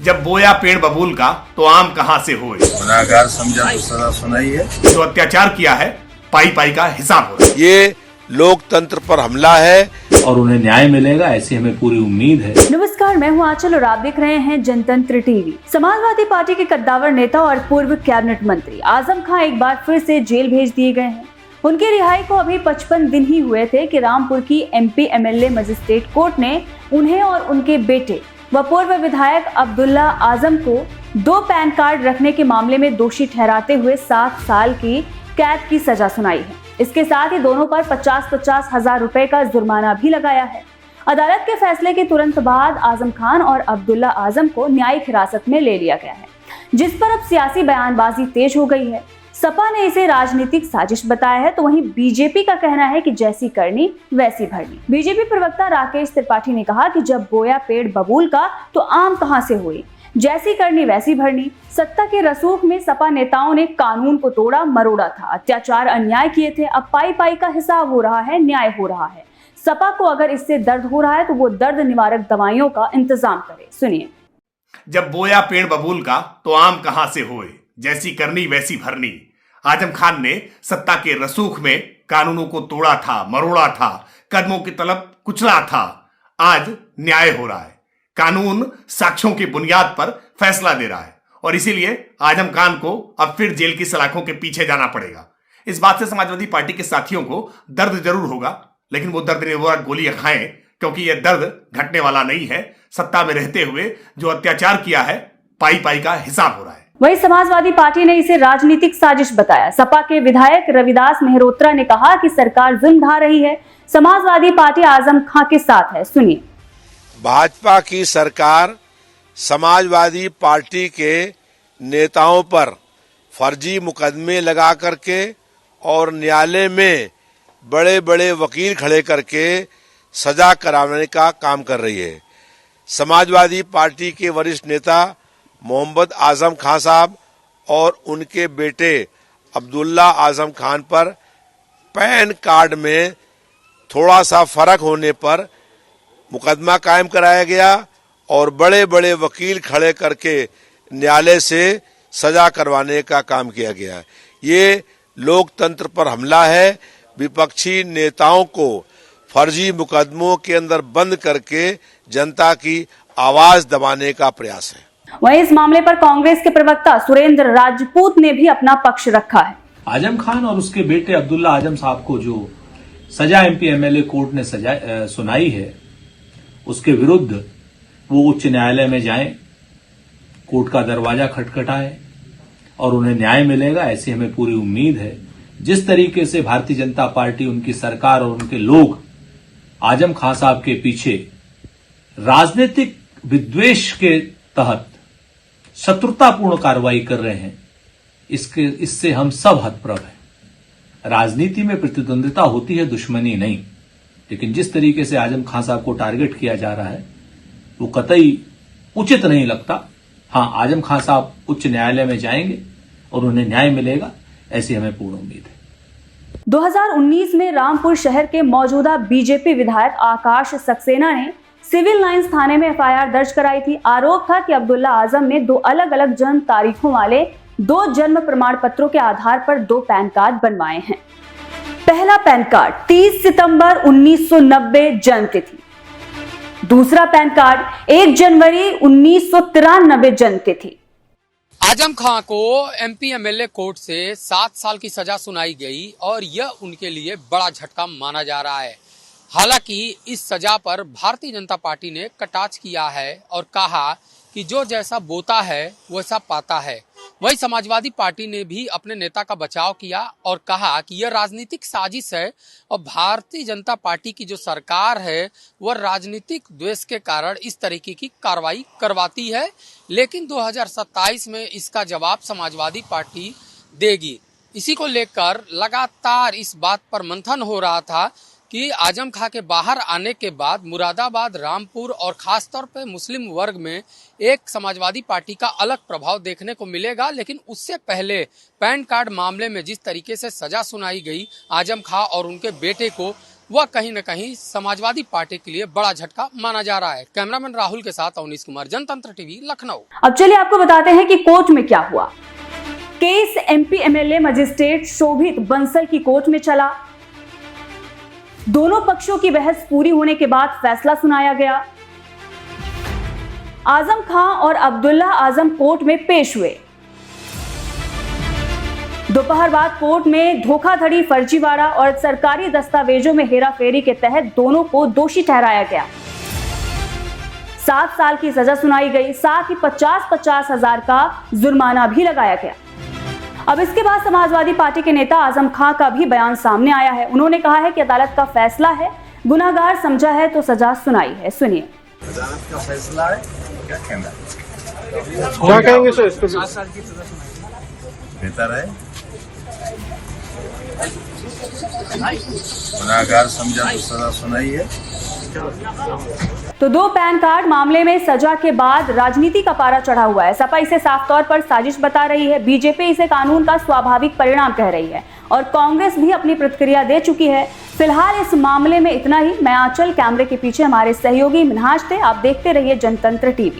जब बोया पेड़ बबूल का तो आम कहां से होए। गुनाहगार समझा तो सजा सुनाई है। जो अत्याचार किया है पाई पाई का हिसाब हो रहा है। ये लोकतंत्र पर हमला है और उन्हें न्याय मिलेगा, ऐसी हमें पूरी उम्मीद है। नमस्कार, मैं हूं आंचल और आप देख रहे हैं जनतंत्र टीवी। समाजवादी पार्टी के कद्दावर नेता और पूर्व कैबिनेट मंत्री आजम खान एक बार फिर से जेल भेज दिए गए हैं। उनकी रिहाई को अभी 55 दिन ही हुए थे कि रामपुर की एमपी एमएलए मजिस्ट्रेट कोर्ट ने उन्हें और उनके बेटे व पूर्व विधायक अब्दुल्ला आजम को 2 पैन कार्ड रखने के मामले में दोषी ठहराते हुए 7 साल की कैद की सजा सुनाई है। इसके साथ ही दोनों पर 50-50 हजार रुपए का जुर्माना भी लगाया है। अदालत के फैसले के तुरंत बाद आजम खान और अब्दुल्ला आजम को न्यायिक हिरासत में ले लिया गया है, जिस पर अब सियासी बयानबाजी तेज हो गई है। सपा ने इसे राजनीतिक साजिश बताया है, तो वहीं बीजेपी का कहना है कि जैसी करनी वैसी भरनी। बीजेपी प्रवक्ता राकेश त्रिपाठी ने कहा कि जब बोया पेड़ बबूल का तो आम कहां से हुई, जैसी करनी वैसी भरनी। सत्ता के रसूख में सपा नेताओं ने कानून को तोड़ा मरोड़ा था, अत्याचार अन्याय किए थे। अब पाई पाई का हिसाब हो रहा है, न्याय हो रहा है। सपा को अगर इससे दर्द हो रहा है तो वो दर्द निवारक दवाइयों का इंतजाम करे। सुनिए। जब बोया पेड़ बबूल का तो आम कहां से होए, जैसी करनी वैसी भरनी। आजम खान ने सत्ता के रसूख में कानूनों को तोड़ा था, मरोड़ा था, कदमों की तलब कुचला था। आज न्याय हो रहा है। कानून साक्ष्यों की बुनियाद पर फैसला दे रहा है और इसीलिए आजम खान को अब फिर जेल की सलाखों के पीछे जाना पड़ेगा। इस बात से समाजवादी पार्टी के साथियों को दर्द जरूर होगा, लेकिन वो दर्द निवारक गोलियां खाएं, क्योंकि यह दर्द घटने वाला नहीं है। सत्ता में रहते हुए जो अत्याचार किया है पाई पाई का हिसाब हो रहा है। वहीं समाजवादी पार्टी ने इसे राजनीतिक साजिश बताया। सपा के विधायक रविदास मेहरोत्रा ने कहा कि सरकार जुल्म ढा रही है, समाजवादी पार्टी आजम खान के साथ है। सुनिए। भाजपा की सरकार समाजवादी पार्टी के नेताओं पर फर्जी मुकदमे लगा करके और न्यायालय में बड़े बड़े वकील खड़े करके सजा कराने का काम कर रही है। समाजवादी पार्टी के वरिष्ठ नेता मोहम्मद आजम खान साहब और उनके बेटे अब्दुल्ला आजम खान पर पैन कार्ड में थोड़ा सा फर्क होने पर मुकदमा कायम कराया गया और बड़े बड़े वकील खड़े करके न्यायालय से सजा करवाने का काम किया गया। ये लोकतंत्र पर हमला है। विपक्षी नेताओं को फर्जी मुकदमों के अंदर बंद करके जनता की आवाज दबाने का प्रयास है। वहीं इस मामले पर कांग्रेस के प्रवक्ता सुरेंद्र राजपूत ने भी अपना पक्ष रखा है। आजम खान और उसके बेटे अब्दुल्ला आजम साहब को जो सजा एमपी एमएलए कोर्ट ने सुनाई है, उसके विरुद्ध वो उच्च न्यायालय में जाएं, कोर्ट का दरवाजा खटखटाएं और उन्हें न्याय मिलेगा, ऐसी हमें पूरी उम्मीद है। जिस तरीके से भारतीय जनता पार्टी, उनकी सरकार और उनके लोग आजम खान साहब के पीछे राजनीतिक विद्वेष के तहत शत्रुतापूर्ण कार्रवाई कर रहे हैं, इससे हम सब हतप्रभ हैं। राजनीति में प्रतिद्वंदिता होती है, दुश्मनी नहीं। लेकिन जिस तरीके से आजम खान साहब को टारगेट किया जा रहा है वो कतई उचित नहीं लगता। हां, आजम खान साहब उच्च न्यायालय में जाएंगे और उन्हें न्याय मिलेगा, ऐसी हमें पूर्ण उम्मीद है। 2019 में रामपुर शहर के मौजूदा बीजेपी विधायक आकाश सक्सेना ने सिविल लाइंस थाने में एफआईआर दर्ज कराई थी। आरोप था कि अब्दुल्ला आजम ने 2 अलग-अलग जन्म तारीखों वाले 2 जन्म प्रमाण पत्रों के आधार पर 2 पैन कार्ड बनवाए हैं। पहला पैन कार्ड 30 सितंबर 1990 जन्म तिथि, दूसरा पैन कार्ड 1 जनवरी 1993 जन्म तिथि। आजम खान को एमपी एमएलए कोर्ट से 7 साल की सजा सुनाई गई और यह उनके लिए बड़ा झटका माना जा रहा है। हालांकि इस सजा पर भारतीय जनता पार्टी ने कटाक्ष किया है और कहा कि जो जैसा बोता है वैसा पाता है। वही समाजवादी पार्टी ने भी अपने नेता का बचाव किया और कहा कि यह राजनीतिक साजिश है और भारतीय जनता पार्टी की जो सरकार है वह राजनीतिक द्वेष के कारण इस तरीके की कार्रवाई करवाती है। लेकिन 2027 में इसका जवाब समाजवादी पार्टी देगी। इसी को लेकर लगातार इस बात पर मंथन हो रहा था कि आजम खां के बाहर आने के बाद मुरादाबाद, रामपुर और खासतौर पे मुस्लिम वर्ग में एक समाजवादी पार्टी का अलग प्रभाव देखने को मिलेगा। लेकिन उससे पहले पैन कार्ड मामले में जिस तरीके से सजा सुनाई गई आजम खां और उनके बेटे को, वह कहीं न कहीं समाजवादी पार्टी के लिए बड़ा झटका माना जा रहा है। कैमरामैन राहुल के साथ अवनीश कुमार, जनतंत्र टीवी, लखनऊ। अब चलिए आपको बताते हैं कि कोर्ट में क्या हुआ। केस एमपी एमएलए मजिस्ट्रेट शोभित बंसल की कोर्ट में चला। दोनों पक्षों की बहस पूरी होने के बाद फैसला सुनाया गया। आजम खां और अब्दुल्ला आजम कोर्ट में पेश हुए। दोपहर बाद कोर्ट में धोखाधड़ी, फर्जीवाड़ा और सरकारी दस्तावेजों में हेराफेरी के तहत दोनों को दोषी ठहराया गया। 7 साल की सजा सुनाई गई, साथ ही 50-50 हजार का जुर्माना भी लगाया गया। अब इसके बाद समाजवादी पार्टी के नेता आजम खां का भी बयान सामने आया है। उन्होंने कहा है कि अदालत का फैसला है, गुनाहगार समझा है तो सजा सुनाई है। सुनिए। अदालत का फैसला है, क्या कहना क्या कहेंगे सर इसको? 7 साल की सजा सुनाई बेहतर है। गुनाहगार समझा तो सजा सुनाई है। तो 2 पैन कार्ड मामले में सजा के बाद राजनीति का पारा चढ़ा हुआ है। सपा इसे साफ तौर पर साजिश बता रही है, बीजेपी इसे कानून का स्वाभाविक परिणाम कह रही है और कांग्रेस भी अपनी प्रतिक्रिया दे चुकी है। फिलहाल इस मामले में इतना ही। मैं आंचल, कैमरे के पीछे हमारे सहयोगी मिनहाज थे। आप देखते रहिए जनतंत्र टीवी।